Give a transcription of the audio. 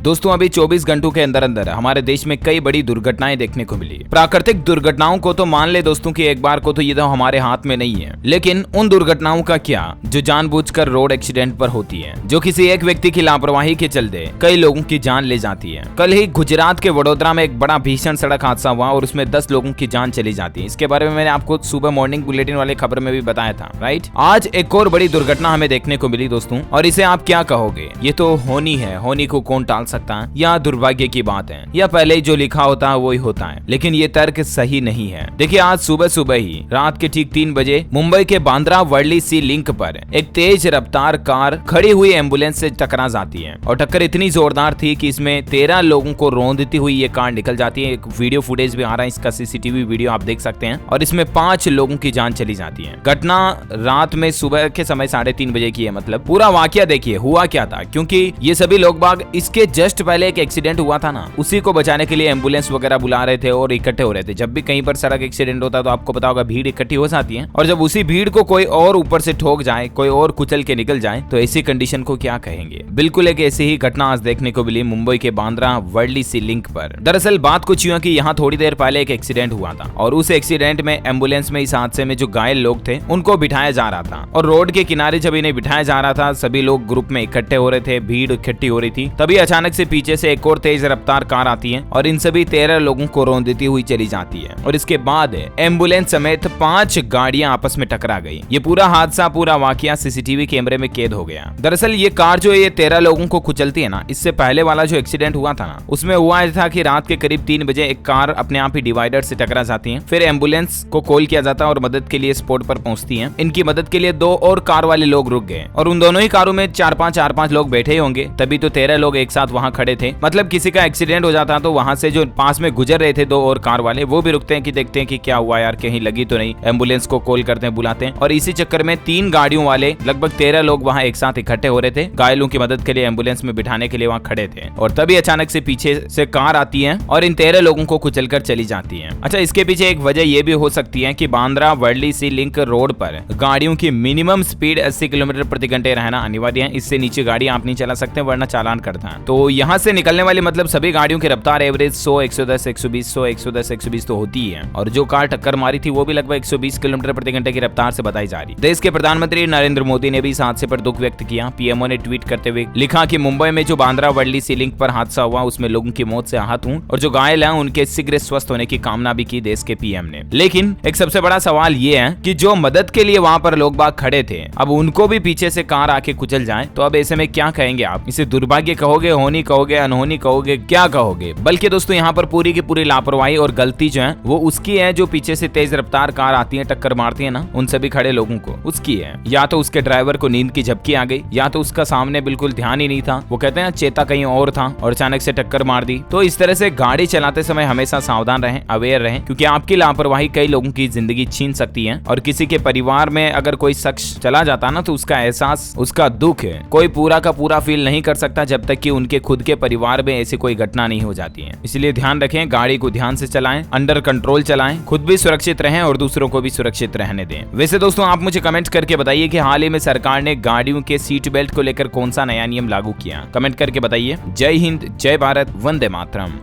दोस्तों अभी 24 घंटों के अंदर अंदर हमारे देश में कई बड़ी दुर्घटनाएं देखने को मिली। प्राकृतिक दुर्घटनाओं को तो मान ले दोस्तों कि एक बार को तो ये तो हमारे हाथ में नहीं है, लेकिन उन दुर्घटनाओं का क्या जो जानबूझकर रोड एक्सीडेंट पर होती है, जो किसी एक व्यक्ति की लापरवाही के चलते कई लोगों की जान ले जाती है। कल ही गुजरात के वडोदरा में एक बड़ा भीषण सड़क हादसा हुआ और उसमें 10 लोगों की जान चली जाती है। इसके बारे में मैंने आपको सुबह मॉर्निंग बुलेटिन वाले खबर में भी बताया था, राइट। आज एक और बड़ी दुर्घटना हमें देखने को मिली दोस्तों, और इसे आप क्या कहोगे? ये तो होनी है, होनी को कौन टाल सकता है, या दुर्भाग्य की बात है, या पहले ही जो लिखा होता है वही होता है। लेकिन ये तर्क सही नहीं है। देखिए आज सुबह सुबह ही रात के ठीक 3 बजे मुंबई के बांद्रा वर्ली सी लिंक पर एक तेज रफ्तार कार खड़ी हुई एम्बुलेंस से टकरा जाती है, और टक्कर इतनी जोरदार थी कि इसमें 13 लोगों को रौंदती हुई ये कार निकल जाती है। एक वीडियो फुटेज भी आ रहा है, इसका सीसीटीवी वीडियो आप देख सकते हैं, और इसमें 5 लोगों की जान चली जाती है। घटना रात में सुबह के समय 3:30 बजे की है। मतलब पूरा वाकया देखिए हुआ क्या था, क्योंकि ये सभी लोग बाग इसके जस्ट पहले एक एक्सीडेंट हुआ था ना, उसी को बचाने के लिए एम्बुलेंस वगैरह बुला रहे थे और इकट्ठे हो रहे थे। जब भी कहीं पर सड़क एक्सीडेंट होता है तो आपको पता होगा भीड़ इकट्ठी हो जाती है, और जब उसी भीड़ को कोई और ऊपर से ठोक जाए, कोई और कुचल के निकल जाए, तो ऐसी कंडीशन को क्या कहेंगे। बिल्कुल एक ऐसी ही घटना आज देखने को मिली मुंबई के बांद्रा वर्ली सी लिंक पर। दरअसल बात कुछ यूं कि यहाँ थोड़ी देर पहले एक एक्सीडेंट हुआ था, और उस एक्सीडेंट में एम्बुलेंस में इस हादसे में जो घायल लोग थे उनको बिठाया जा रहा था, और रोड के किनारे जब इन्हें बिठाया जा रहा था सभी लोग ग्रुप में इकट्ठे हो रहे थे, भीड़ इकट्ठी हो रही थी। तभी अचानक से पीछे से एक और तेज रफ्तार कार आती है और इन सभी 13 लोगों को रौंदती हुई चली जाती है, और इसके बाद एम्बुलेंस समेत 5 गाड़ियां आपस में टकरा गई। ये पूरा हादसा, पूरा वाकया सीसीटीवी कैमरे में कैद हो गया। दरअसल ये कार जो ये 13 लोगों को कुचलती है ना, इससे पहले वाला जो एक्सीडेंट हुआ था ना, उसमें हुआ था कि रात के करीब 3 बजे एक कार अपने आप ही डिवाइडर से टकरा जाती है। फिर एम्बुलेंस को कॉल किया जाता है और मदद के लिए स्पॉट पर पहुंचती है। इनकी मदद के लिए 2 और कार वाले लोग रुक गए, और उन दोनों ही कारों में 4-5 लोग बैठे होंगे, तभी तो 13 लोग एक साथ वहां खड़े थे। मतलब किसी का एक्सीडेंट हो जाता तो वहां से जो पास में गुजर रहे थे 2 और कार वाले, वो भी रुकते हैं कि देखते हैं कि क्या हुआ यार, कहीं लगी तो नहीं। एम्बुलेंस को कॉल करते हैं, बुलाते हैं, और इसी चक्कर में 3 गाड़ियों वाले लगभग 13 लोग वहां एक साथ इकट्ठे हो रहे थे, घायलों की मदद के लिए एम्बुलेंस में बिठाने के लिए वहां खड़े थे। और तभी अचानक से पीछे से कार आती है और इन 13 लोगों को कुचलकर चली जाती है। अच्छा, इसके पीछे एक वजह यह भी हो सकती है कि बांद्रा वर्ली सी लिंक रोड पर गाड़ियों की मिनिमम स्पीड 80 किलोमीटर प्रति घंटे रहना अनिवार्य है। इससे नीचे गाड़ी आप नहीं चला सकते, वरना चालान करता है। तो यहाँ से निकलने वाली मतलब सभी गाड़ियों की रफ्तार एवरेज 100, 110, 120, 100, 110, 120 तो होती है, और जो कार टक्कर मारी थी वो भी लगभग 120 किलोमीटर प्रति घंटे की रफ्तार से बताई जा रही। देश के प्रधानमंत्री नरेंद्र मोदी ने भी इस हादसे पर दुख व्यक्त किया। पीएमओ ने ट्वीट करते हुए लिखा कि मुंबई में जो बांद्रा वर्ली सी लिंक पर हादसा हुआ उसमें लोगों की मौत से आहत हूं, और जो घायल हैं उनके शीघ्र स्वस्थ होने की कामना भी की देश के पीएम ने। लेकिन एक सबसे बड़ा सवाल ये है कि जो मदद के लिए वहां पर लोग बाग खड़े थे, अब उनको भी पीछे से कार आके कुचल जाए, तो अब ऐसे में क्या कहेंगे आप? इसे दुर्भाग्य कहोगे, होनी कहोगे, अनहोनी कहोगे, क्या कहोगे? बल्कि दोस्तों यहाँ पर पूरी की पूरी लापरवाही और गलती जो है वो उसकी है जो पीछे से तेज रफ्तार कार आती है, टक्कर मारती है ना उन सभी खड़े लोगों को, उसकी है। या तो उसके ड्राइवर को नींद की झपकी आ गई, या तो उसका सामने बिल्कुल ध्यान ही नहीं था, वो कहते हैं चेता कहीं और था और अचानक से टक्कर मार दी। तो इस तरह से गाड़ी चलाते समय हमेशा सावधान रहें, अवेयर रहें, क्योंकि आपकी लापरवाही कई लोगों की जिंदगी छीन सकती है। और किसी के परिवार में अगर कोई शख्स चला जाता ना, तो उसका एहसास, उसका दुख है कोई पूरा का पूरा फील नहीं कर सकता जब तक कि उनके खुद के परिवार में ऐसी कोई घटना नहीं हो जाती है। इसलिए ध्यान रखें, गाड़ी को ध्यान से चलाएं, अंडर कंट्रोल चलाएं, खुद भी सुरक्षित रहें और दूसरों को भी सुरक्षित रहने दें। वैसे दोस्तों आप मुझे कमेंट करके बताइए कि हाल ही में सरकार ने गाड़ियों के सीट बेल्ट को लेकर कौन सा नया नियम लागू किया। कमेंट करके बताइए। जय हिंद, जय भारत, वंदे मातरम।